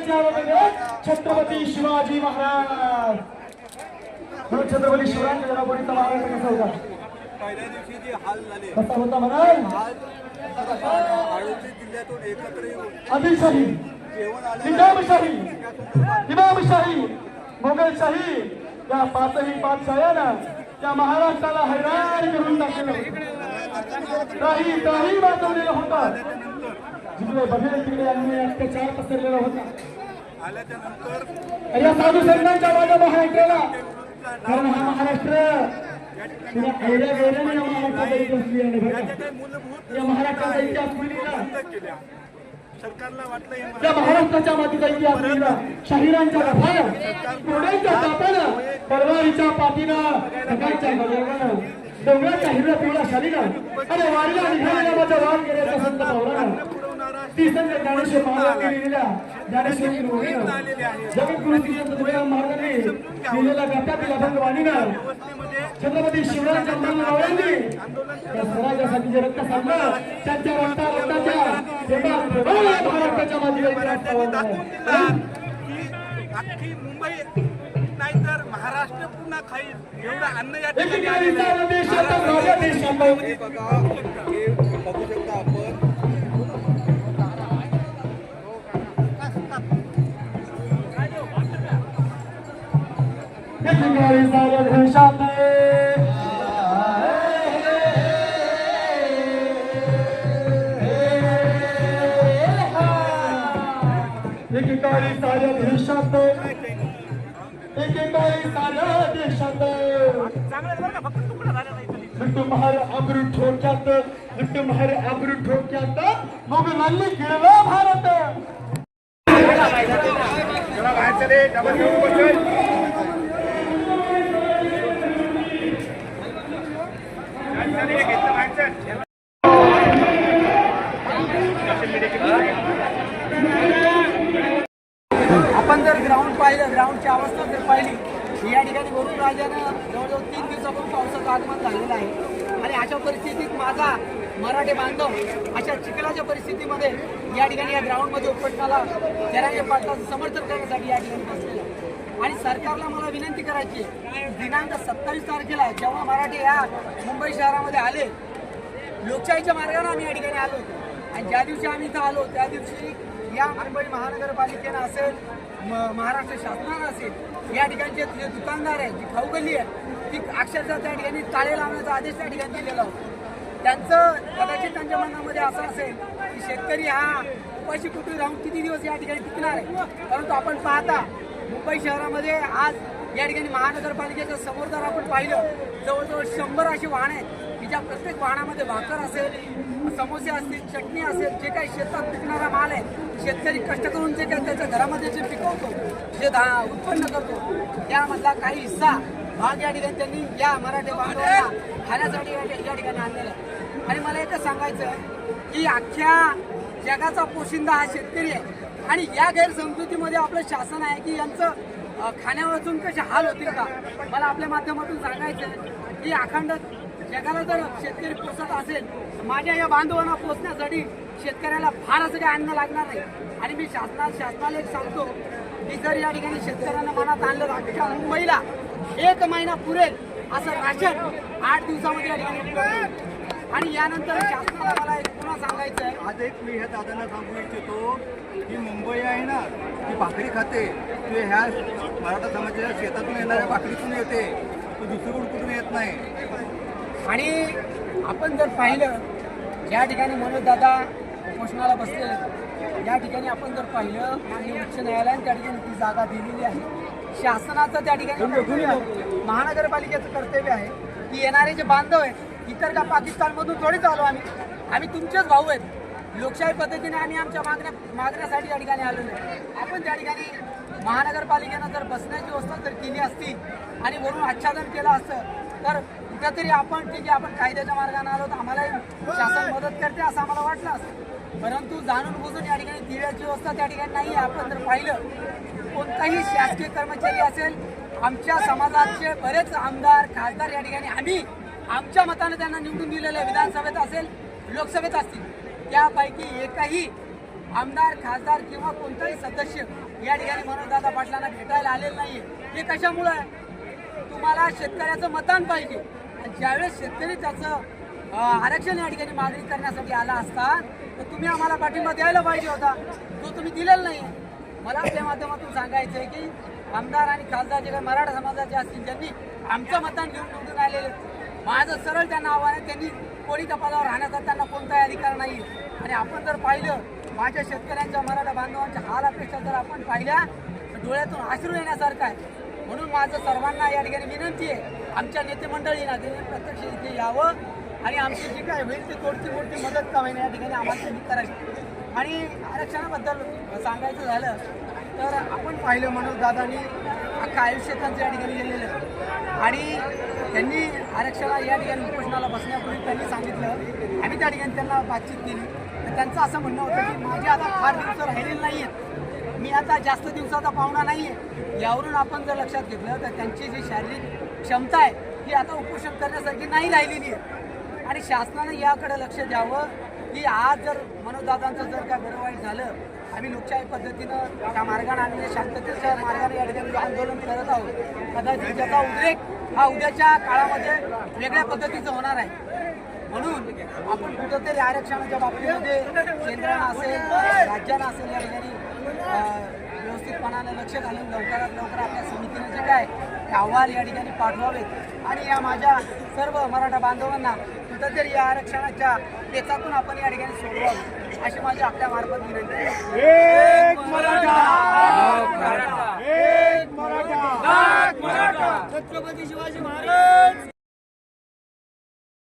छत्रपती शिवाजी महाराज म्हणून छत्रपती शिवरायांचा जनापुरीचा महाराष्ट्र कसा होता? पहिल्या दिवशी जे हाल झाले कसा होता म्हणाल? आळंदी जिल्ह्यातून एकत्र येऊन आदिलशाही, निजामशाही, इमामशाही, मोगलशाही या पाचही पातशाह्यांना त्या महाराष्ट्राला हैराण करून टाकलेलं होतं. काही वाचवलेलं होतं. जिकडे बघेल तिकडे अन्याय अत्याचार पसरलेला होता. आल्याच्या नंतर या साधू संतांच्या माझ्या महाराष्ट्राला, कारण हा महाराष्ट्र या महाराष्ट्राचा इतिहास पिढीला, सरकारला वाटलं या महाराष्ट्राच्या मातीचा इतिहास पिढीला शाहिरांच्या रथानं, घोड्यांच्या तापानं, तलवारीच्या पाठीनं, ढगाच्या गजरानं, डोंगराच्या हिरव्या पिवळ्या शालीनं आणि वारीला निघालेल्या माझ्या वाद गेल्याचा संत पावलानं, ती संत ज्ञानेश्वर महाराजांनी लिहिलेल्या ज्ञानेश्वरी रोहिणीनं, जगद्गुरु श्री संत तुकाराम महाराजांनी लिहिलेल्या गाथ्यातील अभंगवाणीनं, छत्रपती शिवरायांच्या मावळ्यांनी या स्वराज्यासाठी जे रक्त सांडलं, त्यांच्या रक्ताच्या महाराष्ट्राच्या मातीला इतिहास पावला आहे. अख्खी मुंबई नाहीतर महाराष्ट्र पुन्हा खाईल एवढं अन्न या ठिकाणी बघू शकता आपण साऱ्या देशात एकेकाळी साऱ्या देशात, एकेकाळी साऱ्या देशात लुटमार आबरू ठोक्यात, लुटमार आबरू ठोक्यात मोगलांनी गिळला भारत. आपण जर ग्राउंड पाहिलं, ग्राउंडची अवस्था जर पाहिली, या ठिकाणी वरुण राजानं जवळजवळ 3 दिवसापूर्वी पावसाचं आगमन झालेलं आहे आणि अशा परिस्थितीत माझा मराठी बांधव अशा चिखलाच्या परिस्थितीमध्ये या ठिकाणी या ग्राउंडमध्ये उपटणाला जरांगे पाटलाचं समर्थन करण्यासाठी या ठिकाणी बसलेलं आहे. आणि सरकारला मला विनंती करायची आहे, दिनांक 27 तारखेला जेव्हा मराठी या मुंबई शहरामध्ये आले, लोकशाहीच्या मार्गाने आम्ही या ठिकाणी आलो आणि ज्या दिवशी आम्ही इथं आलो त्या दिवशी या मुंबई महानगरपालिकेनं असेल, महाराष्ट्र शासनानं असेल, या ठिकाणचे जे दुकानदार आहेत, जी खाऊगल्ली आहे, ती अक्षरशः त्या ठिकाणी टाळे लावण्याचा आदेश त्या ठिकाणी दिलेला होता. त्यांचं कदाचित त्यांच्या मनामध्ये असं असेल की शेतकरी हा उपाशी कुठे राहून किती दिवस या ठिकाणी टिकणार आहे. परंतु आपण पाहता मुंबई शहरामध्ये आज या ठिकाणी महानगरपालिकेच्या समोर जर आपण पाहिलं, जवळजवळ 100 अशी वाहनं आहेत की ज्या प्रत्येक वाहनामध्ये भाकर असेल, समोसे असतील, चटणी असेल, जे काही शेतात पिकणारा माल आहे, शेतकरी कष्ट करून जे काही त्याच्या घरामध्ये जे पिकवतो, जे उत्पन्न करतो, त्यामधला काही हिस्सा भाग या ठिकाणी त्यांनी या मराठी बांधवांना खाण्यासाठी या ठिकाणी आणलेला आहे. आणि मला एकच सांगायचं आहे की अख्ख्या जगाचा पोशिंदा हा शेतकरी आहे आणि या गैरसमजुतीमध्ये आपलं शासन आहे की यांचं खाण्यावाचून कसे हाल होतील का. मला आपल्या माध्यमातून सांगायचं आहे की अखंड जगाला जर शेतकरी पोसत असेल, माझ्या या बांधवांना पोचण्यासाठी शेतकऱ्याला फार असं काही अन्न लागणार नाही. आणि मी शासनाला एक सांगतो की जर या ठिकाणी शेतकऱ्यांना मनात आणलं, अख्ख्या मुंबईला 1 महिना पुरेल असं राशन 8 दिवसामध्ये या ठिकाणी उपलब्ध होईल. आणि यानंतर शासनाला मला एक पुन्हा सांगायचं आहे, आज एक मी ह्या दादांना सांगू इच्छितो की मुंबई आहे ना, ती भाकरी खाते, ते ह्या मराठा समाजाच्या शेतातून येणाऱ्या भाकरीतून येते, तो दुसरीकडून कुठून येत नाही. आणि आपण जर पाहिलं या ठिकाणी मनोज दादा उपोषणाला बसले, या ठिकाणी आपण जर पाहिलं माननीय उच्च न्यायालयाने त्या ठिकाणी ती जागा दिलेली आहे. शासनाचं त्या ठिकाणी महानगरपालिकेचं कर्तव्य आहे की येणारे जे बांधव आहेत, इतर का पाकिस्तानमधून थोडीच आलो आम्ही तुमचेच भाऊ आहेत. लोकशाही पद्धतीने आम्ही आमच्या मागण्यासाठी या ठिकाणी आलेलो आहे. आपण त्या ठिकाणी महानगरपालिकेनं जर बसण्याची व्यवस्था जर केली असती आणि वरून आच्छादन केलं असतं तर कुठेतरी आपण ठीक आहे, आपण कायद्याच्या मार्गाने आलो तर आम्हाला शासन मदत करते असं आम्हाला वाटलं असतं. परंतु जाणून बुजून या ठिकाणी दिव्याची व्यवस्था त्या ठिकाणी नाही आहे. आपण जर पाहिलं कोणताही शासकीय कर्मचारी असेल, आमच्या समाजाचे बरेच आमदार खासदार या ठिकाणी आम्ही आमच्या मताने त्यांना निवडून दिलेलं विधानसभेत असेल, लोकसभेत असतील, त्यापैकी एकही आमदार खासदार किंवा कोणताही सदस्य या ठिकाणी मनोजदादा पाटलांना भेटायला आलेलं नाहीये. हे कशामुळे आहे? तुम्हाला शेतकऱ्याचं मतदान पाहिजे आणि ज्यावेळेस शेतकरी त्याचं आरक्षण या ठिकाणी मागणी करण्यासाठी आला असता तर तुम्ही आम्हाला पाठिंबा द्यायला पाहिजे होता, तो तुम्ही दिलेला नाही. मला आपल्या माध्यमातून सांगायचं आहे की आमदार आणि खासदार जे काही मराठा समाजाचे असतील त्यांनी आमचं मतदान घेऊन निवडून आलेले, माझं सरळ त्यांना आव्हान आहे, त्यांनी कोणी त्या पदावर राहण्याचा त्यांना कोणताही अधिकार नाही. आणि आपण जर पाहिलं माझ्या शेतकऱ्यांच्या मराठा बांधवांच्या हाल अपेक्षा जर आपण पाहिल्या तर डोळ्यातून अश्रू येण्यासारखं आहे. म्हणून माझं सर्वांना या ठिकाणी विनंती आहे, आमच्या नेते मंडळींना त्यांनी प्रत्यक्ष इथे यावं आणि आमची जी काय होईल ती तोडती मोठी मदत का होईना या ठिकाणी आम्हाला त्यांनी करावी. आणि आरक्षणाबद्दल सांगायचं झालं तर आपण पाहिलं मनोजदादांनी अख्खा आयुष्य त्यांचं या ठिकाणी गेलेलं आहे आणि त्यांनी आरक्षणाला या ठिकाणी उपोषणाला बसण्यापूर्वी त्यांनी सांगितलं, आम्ही त्या ठिकाणी त्यांना बातचीत केली तर त्यांचं असं म्हणणं होतं की माझे आता फार दिवस राहिलेले नाही आहेत, मी आता जास्त दिवसाचा पाहुणा नाही आहे. यावरून आपण जर लक्षात घेतलं तर त्यांची जी शारीरिक क्षमता आहे ती आता उपोषण करण्यासारखी नाही राहिलेली आहे आणि शासनानं याकडे लक्ष द्यावं की आज जर मनोजदादांचं जर काय बरं वाईट झालं, आम्ही लोकशाही पद्धतीनं त्या मार्गाने आम्ही शांततेच्या मार्गाने या ठिकाणी आंदोलन करत आहोत. कदाचित त्याचा उद्रेक हा उद्याच्या काळामध्ये वेगळ्या पद्धतीचं होणार आहे. म्हणून आपण कुठंतरी आरक्षणाच्या बाबतीमध्ये केंद्रानं असेल राज्यानं असेल या ठिकाणी व्यवस्थितपणाने लक्ष घालून लवकरात लवकर आपल्या समितीने जे काय ते अहवाल या ठिकाणी पाठवावेत आणि या माझ्या सर्व मराठा बांधवांना कुठंतरी या आरक्षणाच्या पेचातून आपण या ठिकाणी सोडवावं अशी माझी आपल्या मार्फत विनंती आहे. एक मराठा, एक मराठा, छत्रपती शिवाजी महाराज.